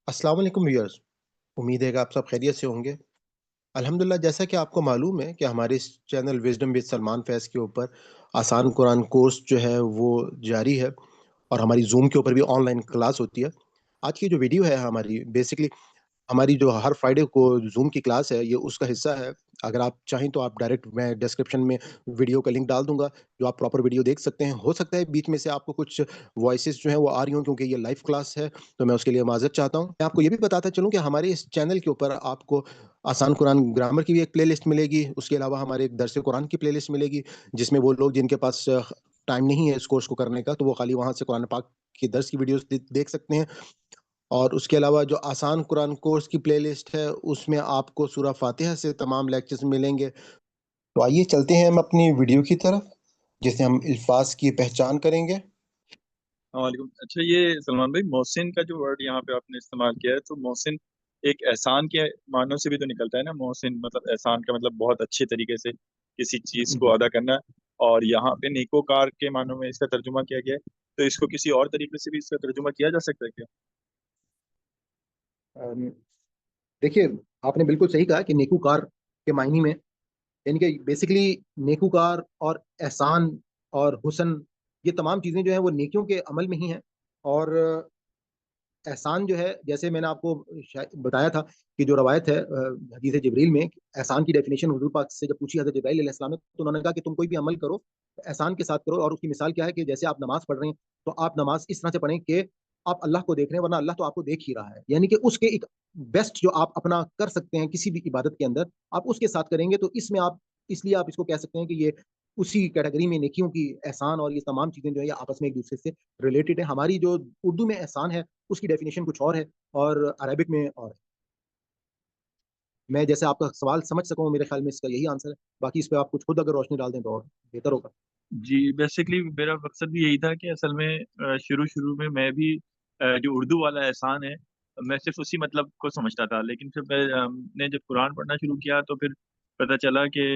अस्सलाम वालेकुम व्यूअर्स। उम्मीद है कि आप सब खैरियत से होंगे। अल्हम्दुलिल्लाह, जैसा कि आपको मालूम है कि हमारे इस चैनल विज़डम विद सलमान फैज़ के ऊपर आसान कुरान कोर्स जो है वो जारी है और हमारी ज़ूम के ऊपर भी ऑनलाइन क्लास होती है। आज की जो वीडियो है हमारी बेसिकली हमारी जो हर फ्राइडे को ज़ूम की क्लास है, ये उसका हिस्सा है। अगर आप चाहें तो आप डायरेक्ट मैं डिस्क्रिप्शन में वीडियो का लिंक डाल दूँगा, जो आप प्रॉपर वीडियो देख सकते हैं। हो सकता है बीच में से आपको कुछ वॉइसेज़ जो हैं वो आ रही हों क्योंकि ये लाइव क्लास है, तो मैं उसके लिए माज़रत चाहता हूँ। मैं आपको ये भी बताता चलूँ कि हमारे इस चैनल के ऊपर आपको आसान कुरान ग्रामर की भी एक प्लेलिस्ट मिलेगी, उसके अलावा हमारे एक दर्स कुरान की प्लेलिस्ट मिलेगी, जिसमें वो लोग जिनके पास टाइम नहीं है इस कोर्स को करने का, तो वो खाली वहाँ से कुरान पाक की दर्स की वीडियोज़ देख सकते हैं। और उसके अलावा जो आसान कुरान कोर्स की प्लेलिस्ट है, उसमें आपको सूरा फ़ातिहा से तमाम लेक्चर्स मिलेंगे। तो आइए चलते हैं हम अपनी वीडियो की तरफ, जिससे हम अल्फ़ाज़ की पहचान करेंगे। वालेकुम। अच्छा, ये सलमान भाई, मोहसिन का जो वर्ड यहाँ पे आपने इस्तेमाल किया है, तो मोहसिन एक एहसान के मानों से भी तो निकलता है ना। मोहसिन मतलब एहसान का मतलब बहुत अच्छे तरीके से किसी चीज को जी। अदा करना। और यहाँ पे नेकोकार के मानों में इसका तर्जुमा किया गया है। तो इसको किसी और तरीके से भी इसका तर्जुमा किया जा सकता है क्या? अम, देखिए, आपने बिल्कुल सही कहा कि नेकूकार के मायने में यानी कि बेसिकली नेकूकार और एहसान और हुस्न, ये तमाम चीज़ें जो हैं वो नेकियों के अमल में ही हैं। और एहसान जो है, जैसे मैंने आपको बताया था कि जो रवायत है हदीस जिब्रील में, एहसान की डेफिनेशन हुजूर पाक से जब पूछी हज़रत जिब्राइल अलैहिस्सलाम ने, तो उन्होंने कहा कि तुम कोई भी अमल करो, तो एहसान के साथ करो। और उसकी मिसाल क्या है कि जैसे आप नमाज़ पढ़ रहे हैं, तो आप नमाज़ इस तरह से पढ़ें कि आप अल्लाह को देख रहे हैं, वरना अल्लाह तो आपको देख ही रहा है। यानी कि उसके एक बेस्ट जो आप अपना कर सकते हैं किसी भी इबादत के अंदर, आप उसके साथ करेंगे, तो इसमें आप इसलिए आप इसको कह सकते हैं कि ये उसी कैटेगरी में नेकियों की एहसान और ये तमाम चीज़ें जो है ये आपस में एक-दूसरे से रिलेटेड है। हमारी जो उर्दू में एहसान है, उसकी डेफिनेशन कुछ और है और अरेबिक में और है। मैं जैसे आपका सवाल समझ सका हूँ, मेरे ख्याल में इसका यही आंसर है। बाकी इस पे आप कुछ खुद अगर रोशनी डाल दें तो और बेहतर होगा। जी, बेसिकली मेरा मकसद भी यही था कि असल में शुरू शुरू में मैं भी जो उर्दू वाला एहसान है, मैं सिर्फ उसी मतलब को समझता था। लेकिन फिर ने जब कुरान पढ़ना शुरू किया तो फिर पता चला कि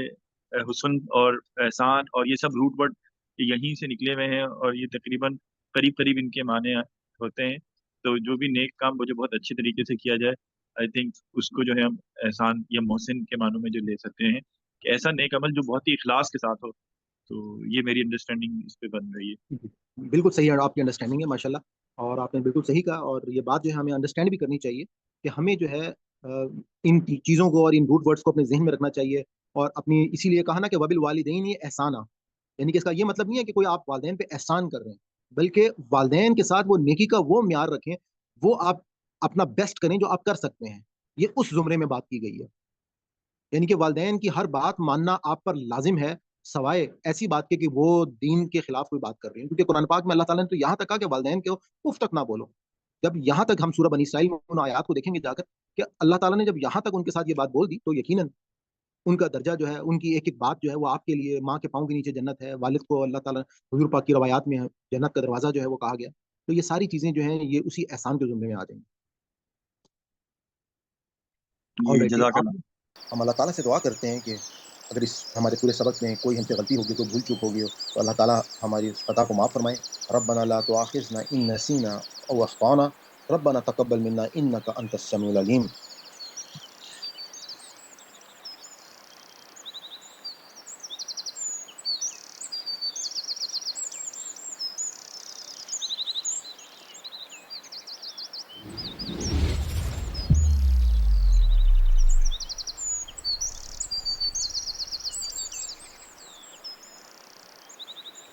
हुस्न और एहसान और ये सब रूट वर्ड यहीं से निकले हुए हैं, और ये तकरीबन करीब करीब इनके माने होते हैं। तो जो भी नेक काम मुझे बहुत अच्छे तरीके से किया जाए, आई थिंक उसको जो है हम एहसान या मोहसिन के मानों में जो ले सकते हैं, कि ऐसा नेक अमल जो बहुत ही इखलास के साथ हो। तो ये मेरी अंडरस्टैंडिंग इस पे बन रही है। जी, बिल्कुल सही है आपकी अंडरस्टैंडिंग है माशाल्लाह। और आपने बिल्कुल सही कहा और ये बात जो है हमें अंडरस्टैंड भी करनी चाहिए कि हमें जो है इन चीज़ों को और इन रूट वर्ड्स को अपने ज़हन में रखना चाहिए। और अपनी इसीलिए कहा ना कि वबिल वालिदैन एहसाना, यानी कि इसका ये मतलब नहीं है कि कोई आप वालिदैन पे एहसान कर रहे हैं, बल्कि वालिदैन के साथ वो नेकी का वो म्यार रखें, वो आप अपना बेस्ट करें जो आप कर सकते हैं। ये उस ज़ुमरे में बात की गई है। यानी कि वालिदैन की हर बात मानना आप पर लाज़िम है, सवाए ऐसी बात के कि वो दीन के खिलाफ कोई बात कर रही है। क्योंकि कुरान पाक में अल्लाह ताला ने तो यहाँ तक कहा कि वालिदैन को उफ़ तक ना बोलो। जब यहाँ तक हम सूरह बनी इसराइल में उन आयात को देखेंगे जाकर कि अल्लाह ताला ने जब यहाँ तक उनके साथ ये बात बोल दी, तो यकीनन उनका दर्जा जो है, उनकी एक-एक बात जो है, वो आपके लिए माँ के पाँव के नीचे जन्नत है। वालिद को अल्लाह ताला हुज़ूर पाक की रवायात में जन्नत का दरवाज़ा जो है वो कहा गया। तो ये सारी चीज़ें जो हैं, ये उसी एहसान के ज़ुमरे में आ जाएँगी। जी, ऑलराइट, तो जज़ाकल्लाह। हम अल्लाह ताला से दुआ करते हैं कि अगर इस हमारे पूरे सबक में कोई हमसे गलती होगी, कोई भूल-चूक होगी हो, तो अल्लाह ताला हमारी इस खता को माफ़ फरमाएँ। रब्बना ला तुआखिज़ना इन नसीना औ अख़्ताना, रब्बना तक़ब्बल मिन्ना इन्नका अंतस समीउल अलीम।